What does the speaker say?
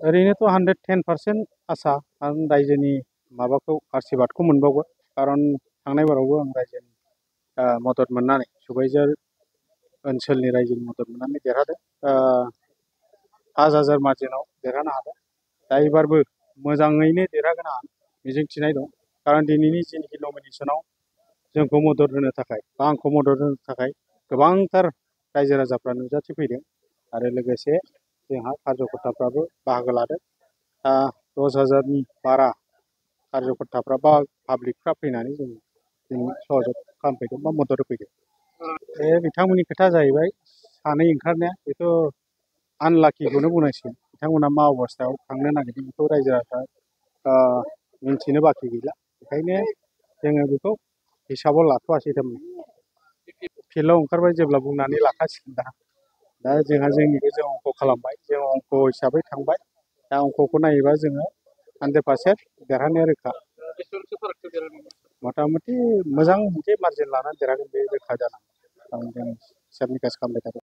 ओरैनोथ' 110% आसा आं रायजोनि माबाखौ आशीर्बादखौ मोनबावगोन खारन थांनाय बारावबो आं रायजोनि मदद मोननानै सुबाइजार ओनसोलनि रायजोनि मदद मोननानै देरहादों 5,000 मार्जिनाव देरहानो हादों दा एबारबो मोजाङैनो देरहागोन आं मिजिंथिनाय दं खारन दिनैनि जिनिखि नमिनेसनाव जोंखौ मदद होनो थाखाय बा आंखौ मदद होनो थाखाय गोबांथार रायजो राजाफ्रा नुजाथिफैदों आरो लोगोसे जोंहा कार्यकर्ताफ्राबो बाहागो लादों 10,000नि बारा कार्यकर्ताफ्रा बा पाब्लिकफ्रा फैनानै जों सहयोग खालामफैदों बा मदद होफैदों बे बिथांमोननि खोथा जाहैबाय सानै ओंखारनाया बेथ' आनलाकिखौनो बुंनांसिगोन बिथांमोना मा अबस्थायाव थांनो नागिरदों बेखौ रायजो राजाफ्रा मिन्थिनो बाखि गैला बेखायनो जोङो बेखौ हिसाबाव लाथ'वासै थारमाने फिल्डआव ओंखारबाय जेब्ला बुंनानै लाखासिगोन दा जोंहा जोंनिखौ जों अंक खालामबाय जों अंक हिसाबै थांबाय दा अंकखौ नायोबा जोङो 100% देरहानाया रोखा मथा मथि मोजां मोनसे मार्जिन लानानै देरहागोन बे रोखा जानांगौ जों हिसाब निकास खालामबाय थादों